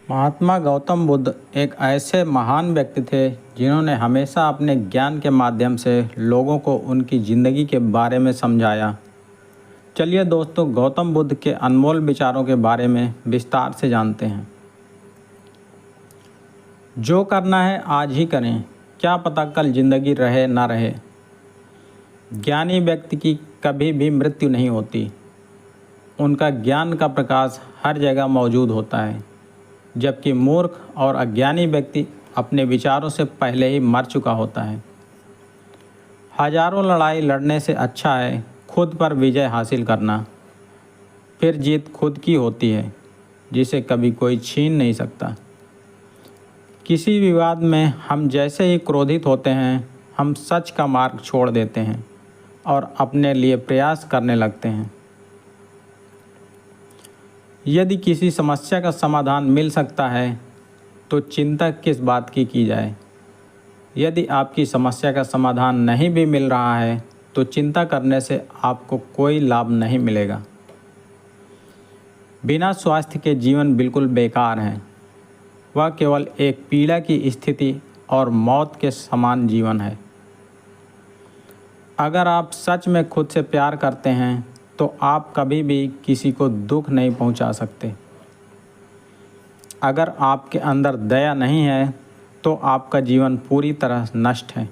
महात्मा गौतम बुद्ध एक ऐसे महान व्यक्ति थे जिन्होंने हमेशा अपने ज्ञान के माध्यम से लोगों को उनकी ज़िंदगी के बारे में समझाया। चलिए दोस्तों, गौतम बुद्ध के अनमोल विचारों के बारे में विस्तार से जानते हैं। जो करना है आज ही करें, क्या पता कल ज़िंदगी रहे ना रहे। ज्ञानी व्यक्ति की कभी भी मृत्यु नहीं होती। उनका ज्ञान का प्रकाश हर जगह मौजूद होता है, जबकि मूर्ख और अज्ञानी व्यक्ति अपने विचारों से पहले ही मर चुका होता है। हजारों लड़ाई लड़ने से अच्छा है खुद पर विजय हासिल करना। फिर जीत खुद की होती है, जिसे कभी कोई छीन नहीं सकता। किसी विवाद में हम जैसे ही क्रोधित होते हैं, हम सच का मार्ग छोड़ देते हैं और अपने लिए प्रयास करने लगते हैं। यदि किसी समस्या का समाधान मिल सकता है तो चिंता किस बात की जाए। यदि आपकी समस्या का समाधान नहीं भी मिल रहा है तो चिंता करने से आपको कोई लाभ नहीं मिलेगा। बिना स्वास्थ्य के जीवन बिल्कुल बेकार है। वह केवल एक पीड़ा की स्थिति और मौत के समान जीवन है। अगर आप सच में खुद से प्यार करते हैं तो आप कभी भी किसी को दुख नहीं पहुंचा सकते। अगर आपके अंदर दया नहीं है तो आपका जीवन पूरी तरह नष्ट है।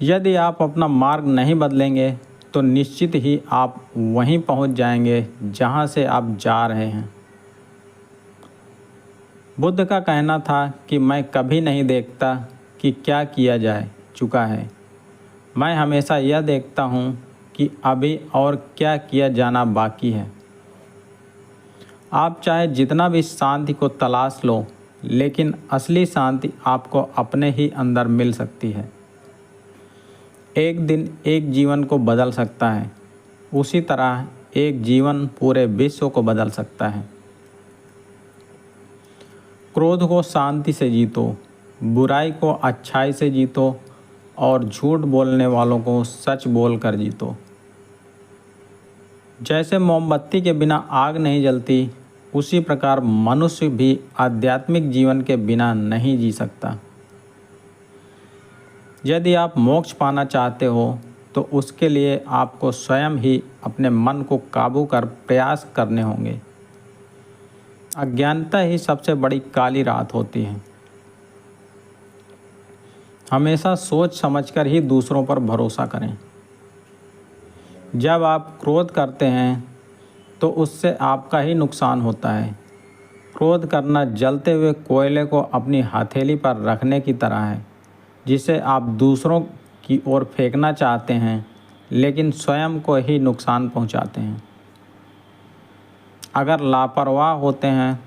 यदि आप अपना मार्ग नहीं बदलेंगे तो निश्चित ही आप वहीं पहुंच जाएंगे जहां से आप जा रहे हैं। बुद्ध का कहना था कि मैं कभी नहीं देखता कि क्या किया जाए चुका है, मैं हमेशा यह देखता हूँ कि अभी और क्या किया जाना बाकी है। आप चाहे जितना भी शांति को तलाश लो, लेकिन असली शांति आपको अपने ही अंदर मिल सकती है। एक दिन एक जीवन को बदल सकता है, उसी तरह एक जीवन पूरे विश्व को बदल सकता है। क्रोध को शांति से जीतो, बुराई को अच्छाई से जीतो और झूठ बोलने वालों को सच बोल कर जीतो। जैसे मोमबत्ती के बिना आग नहीं जलती, उसी प्रकार मनुष्य भी आध्यात्मिक जीवन के बिना नहीं जी सकता। यदि आप मोक्ष पाना चाहते हो तो उसके लिए आपको स्वयं ही अपने मन को काबू कर प्रयास करने होंगे। अज्ञानता ही सबसे बड़ी काली रात होती है। हमेशा सोच समझकर ही दूसरों पर भरोसा करें। जब आप क्रोध करते हैं तो उससे आपका ही नुकसान होता है। क्रोध करना जलते हुए कोयले को अपनी हथेली पर रखने की तरह है, जिसे आप दूसरों की ओर फेंकना चाहते हैं लेकिन स्वयं को ही नुकसान पहुंचाते हैं। अगर लापरवाह होते हैं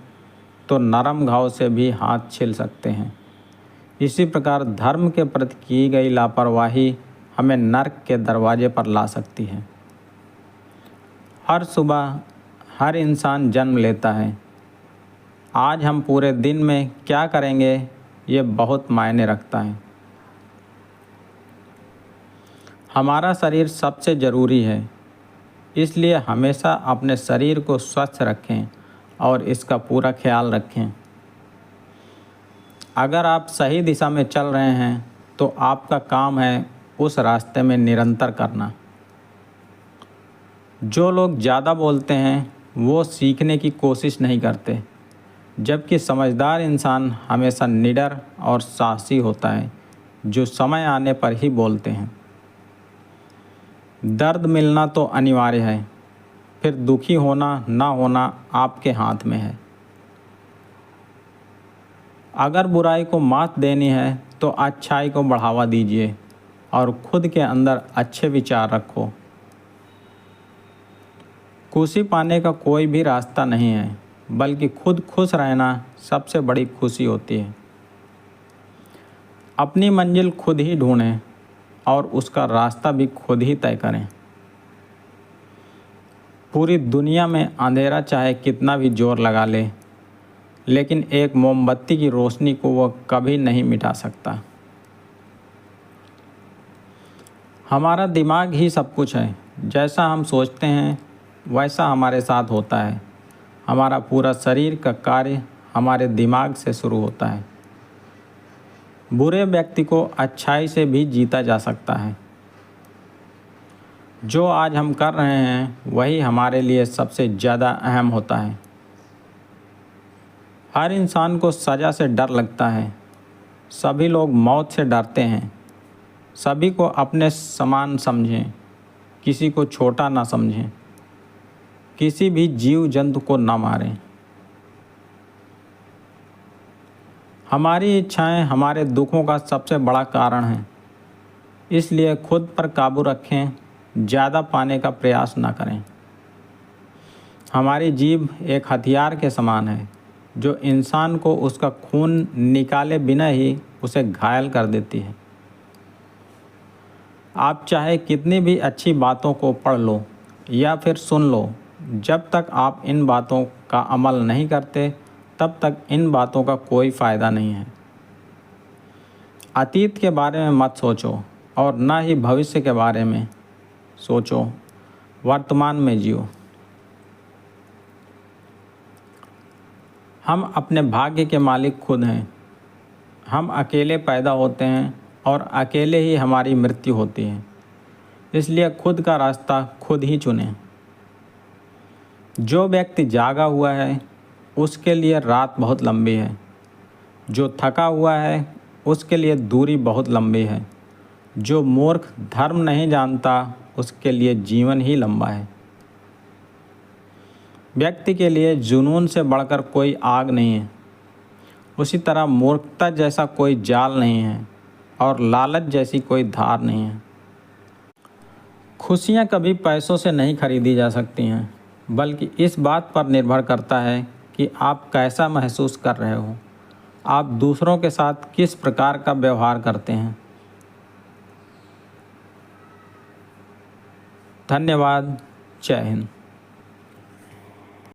तो नरम घाव से भी हाथ छिल सकते हैं। इसी प्रकार धर्म के प्रति की गई लापरवाही हमें नर्क के दरवाजे पर ला सकती है। हर सुबह हर इंसान जन्म लेता है। आज हम पूरे दिन में क्या करेंगे, ये बहुत मायने रखता है। हमारा शरीर सबसे ज़रूरी है, इसलिए हमेशा अपने शरीर को स्वस्थ रखें और इसका पूरा ख्याल रखें। अगर आप सही दिशा में चल रहे हैं तो आपका काम है उस रास्ते में निरंतर करना। जो लोग ज़्यादा बोलते हैं वो सीखने की कोशिश नहीं करते, जबकि समझदार इंसान हमेशा निडर और साहसी होता है, जो समय आने पर ही बोलते हैं। दर्द मिलना तो अनिवार्य है, फिर दुखी होना ना होना आपके हाथ में है। अगर बुराई को मात देनी है तो अच्छाई को बढ़ावा दीजिए और खुद के अंदर अच्छे विचार रखो। खुशी पाने का कोई भी रास्ता नहीं है, बल्कि खुद खुश रहना सबसे बड़ी खुशी होती है। अपनी मंजिल खुद ही ढूंढें और उसका रास्ता भी खुद ही तय करें। पूरी दुनिया में अंधेरा चाहे कितना भी जोर लगा ले, लेकिन एक मोमबत्ती की रोशनी को वह कभी नहीं मिटा सकता। हमारा दिमाग ही सब कुछ है। जैसा हम सोचते हैं वैसा हमारे साथ होता है। हमारा पूरा शरीर का कार्य हमारे दिमाग से शुरू होता है। बुरे व्यक्ति को अच्छाई से भी जीता जा सकता है। जो आज हम कर रहे हैं वही हमारे लिए सबसे ज़्यादा अहम होता है। हर इंसान को सज़ा से डर लगता है। सभी लोग मौत से डरते हैं। सभी को अपने समान समझें, किसी को छोटा ना समझें, किसी भी जीव जंतु को ना मारें। हमारी इच्छाएं हमारे दुखों का सबसे बड़ा कारण हैं। इसलिए खुद पर काबू रखें, ज़्यादा पाने का प्रयास ना करें। हमारी जीभ एक हथियार के समान है जो इंसान को उसका खून निकाले बिना ही उसे घायल कर देती है। आप चाहे कितनी भी अच्छी बातों को पढ़ लो या फिर सुन लो, जब तक आप इन बातों का अमल नहीं करते तब तक इन बातों का कोई फ़ायदा नहीं है। अतीत के बारे में मत सोचो और ना ही भविष्य के बारे में सोचो, वर्तमान में जियो। हम अपने भाग्य के मालिक खुद हैं। हम अकेले पैदा होते हैं और अकेले ही हमारी मृत्यु होती है। इसलिए खुद का रास्ता खुद ही चुनें। जो व्यक्ति जागा हुआ है उसके लिए रात बहुत लंबी है। जो थका हुआ है उसके लिए दूरी बहुत लंबी है। जो मूर्ख धर्म नहीं जानता उसके लिए जीवन ही लंबा है। व्यक्ति के लिए जुनून से बढ़कर कोई आग नहीं है। उसी तरह मूर्खता जैसा कोई जाल नहीं है और लालच जैसी कोई धार नहीं है। खुशियाँ कभी पैसों से नहीं खरीदी जा सकती हैं, बल्कि इस बात पर निर्भर करता है कि आप कैसा महसूस कर रहे हो, आप दूसरों के साथ किस प्रकार का व्यवहार करते हैं। धन्यवाद। जय हिंद।